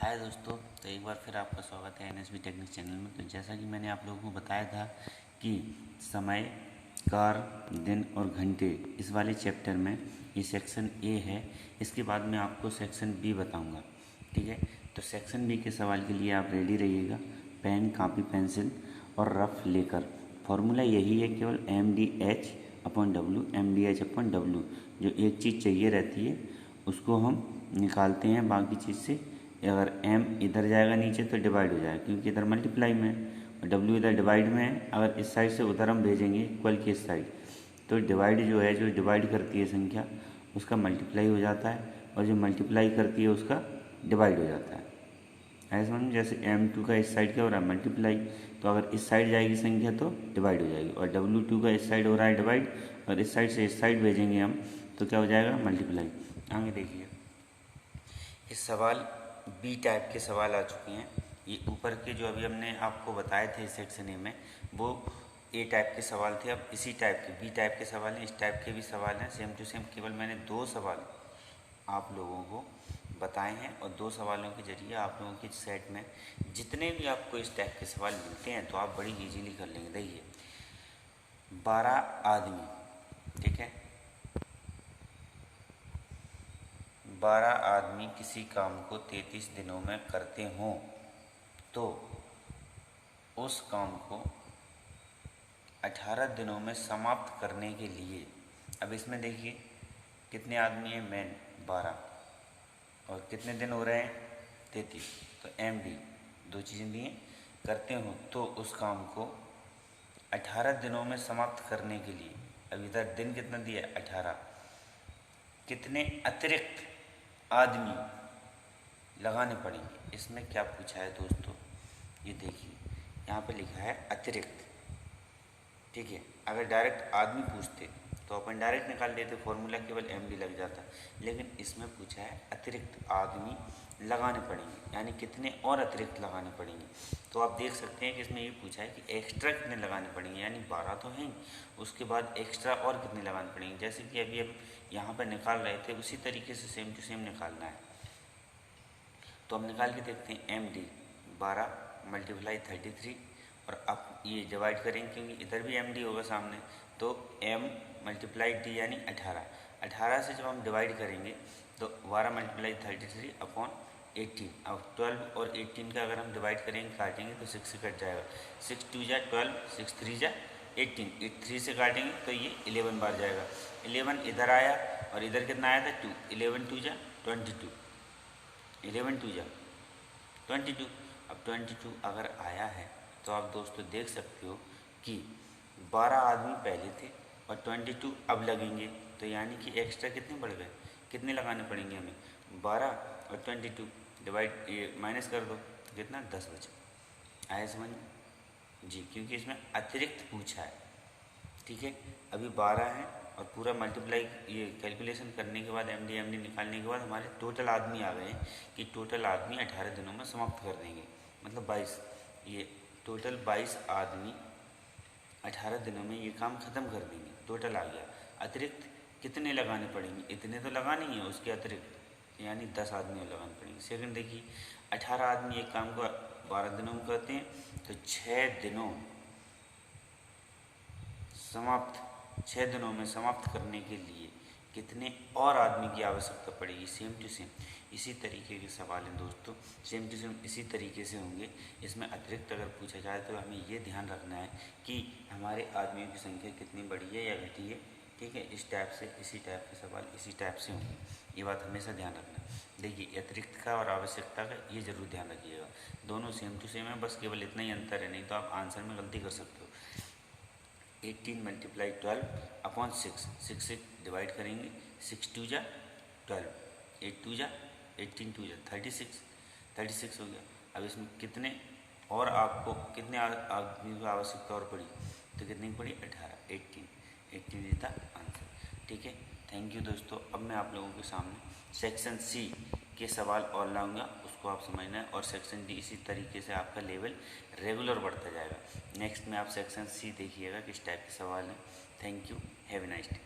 हाय दोस्तों, तो एक बार फिर आपका स्वागत है एनएसबी टेक्निक चैनल में। तो जैसा कि मैंने आप लोगों को बताया था कि समय, कार, दिन और घंटे इस वाले चैप्टर में ये सेक्शन ए है। इसके बाद मैं आपको सेक्शन बी बताऊंगा। ठीक है, तो सेक्शन बी के सवाल के लिए आप रेडी रहिएगा, पेन, कापी, पेंसिल और रफ लेकर। फॉर्मूला यही है, केवल MDH/W, MDH/W। जो एक चीज़ चाहिए रहती है उसको हम निकालते हैं बाकी चीज़ से। अगर m इधर जाएगा नीचे तो डिवाइड हो जाएगा, क्योंकि इधर मल्टीप्लाई में है और w इधर डिवाइड में है। अगर इस साइड से उधर हम भेजेंगे इक्वल की इस साइड, तो डिवाइड जो है, जो डिवाइड करती है संख्या, उसका मल्टीप्लाई हो जाता है, और जो मल्टीप्लाई करती है उसका डिवाइड हो जाता है। ऐसे समझ, जैसे m2 का इस साइड क्या हो रहा है, मल्टीप्लाई, तो अगर इस साइड जाएगी संख्या तो डिवाइड हो जाएगी, और w2 का इस साइड हो रहा है डिवाइड, और इस साइड से इस साइड भेजेंगे हम तो क्या हो जाएगा, मल्टीप्लाई। आगे देखिए, इस सवाल बी टाइप के सवाल आ चुके हैं। ये ऊपर के जो अभी हमने आपको बताए थे सेक्शन ए में, वो ए टाइप के सवाल थे। अब इसी टाइप के बी टाइप के सवाल हैं, इस टाइप के भी सवाल हैं, सेम टू सेम। केवल मैंने 2 सवाल आप लोगों को बताए हैं, और 2 सवालों के जरिए आप लोगों के सेट में जितने भी आपको इस टाइप के सवाल मिलते हैं तो आप बड़ी ईजीली कर लेंगे। देखिए, 12 आदमी, ठीक है, 12 आदमी किसी काम को 33 दिनों में करते हों तो उस काम को 18 दिनों में समाप्त करने के लिए, अब इसमें देखिए कितने आदमी हैं, मैन 12, और कितने दिन हो रहे हैं, 33, तो MD 2 चीज़ें दिए, करते हो तो उस काम को 18 दिनों में समाप्त करने के लिए। अब इधर दिन कितना दिया, 18, कितने अतिरिक्त आदमी लगाने पड़ेंगे। इसमें क्या पूछा है दोस्तों, ये देखिए यहाँ पे लिखा है अतिरिक्त। ठीक है, अगर डायरेक्ट आदमी पूछते तो अपन डायरेक्ट निकाल देते, फॉर्मूला केवल MD लग जाता, लेकिन इसमें पूछा है अतिरिक्त आदमी लगाने पड़ेंगे, यानी कितने और अतिरिक्त लगाने पड़ेंगे। तो आप देख सकते हैं कि इसमें ये पूछा है कि एक्स्ट्रा कितने लगाने पड़ेंगे, यानी 12 तो हैं, उसके बाद एक्स्ट्रा और कितने लगाने पड़ेंगे। जैसे कि अभी हम यहाँ पर निकाल रहे थे, उसी तरीके से सेम टू सेम निकालना है। तो हम निकाल के देखते हैं, MD 12 × 33, और अब ये डिवाइड करेंगे क्योंकि इधर भी MD होगा सामने, तो M × D यानी 18 से जब हम डिवाइड करेंगे तो 12 × 33/18। अब 12 और 18 का अगर हम डिवाइड करेंगे, काटेंगे तो 6 से कट जाएगा, 6 2 जा 12, 6 3 जा 18, 3 से काटेंगे तो ये 11 बार जाएगा। 11 इधर आया और इधर कितना आया था, 2, 11 2 जा 22, 11 2 जा 22। अब 22 अगर आया है तो आप दोस्तों देख सकते हो कि 12 आदमी पहले थे और 22 अब लगेंगे, तो यानी कि एक्स्ट्रा कितने बढ़ गए, कितने लगाने पड़ेंगे हमें, 12 और 22 डिवाइड, ये माइनस कर दो, कितना, 10 बचा। आया समझ में जी, क्योंकि इसमें अतिरिक्त पूछा है। ठीक है, अभी 12 है और पूरा मल्टीप्लाई, ये कैलकुलेशन करने के बाद MD निकालने के बाद हमारे टोटल आदमी आ गए हैं कि टोटल आदमी 18 दिनों में समाप्त कर देंगे, मतलब 22, ये टोटल 22 आदमी 18 दिनों में ये काम ख़त्म कर देंगे, टोटल आ गया। अतिरिक्त कितने लगाने पड़ेंगे, इतने तो लगाने ही है, उसके अतिरिक्त यानी 10 आदमी और लगाने पड़ेंगे। सेकंड देखिए, 18 आदमी एक काम को 12 दिनों में करते हैं, तो 6 दिनों में समाप्त करने के लिए कितने और आदमी की आवश्यकता पड़ेगी। सेम टू सेम इसी तरीके के सवाल हैं दोस्तों, सेम टू सेम इसी तरीके से होंगे। इसमें अतिरिक्त अगर पूछा जाए तो हमें ये ध्यान रखना है कि हमारे आदमियों की संख्या कितनी बढ़ी है या घटी है। ठीक है, इस टाइप से, इसी टाइप के सवाल इसी टाइप से होंगे, ये बात हमेशा ध्यान रखना। देखिए, अतिरिक्त का और आवश्यकता का ये जरूर ध्यान रखिएगा, दोनों सेम टू सेम है, बस केवल इतना ही अंतर है, नहीं तो आप आंसर में गलती कर सकते हो। 18 × 12/6, 6 से डिवाइड करेंगे, 6 2 जा 12, 8 2 जा 18, 2 जा 36 हो गया। अब इसमें कितने और आपको कितने आदमी की आवश्यकता और पड़ी, तो कितनी पड़ी, 18, 18 इज द आंसर। ठीक है, थैंक यू दोस्तों। अब मैं आप लोगों के सामने सेक्शन C के सवाल और लाऊंगा, उसको आप समझना है, और सेक्शन D इसी तरीके से आपका लेवल रेगुलर बढ़ता जाएगा। नेक्स्ट में आप सेक्शन C देखिएगा किस टाइप के सवाल हैं। Thank you, have a nice day.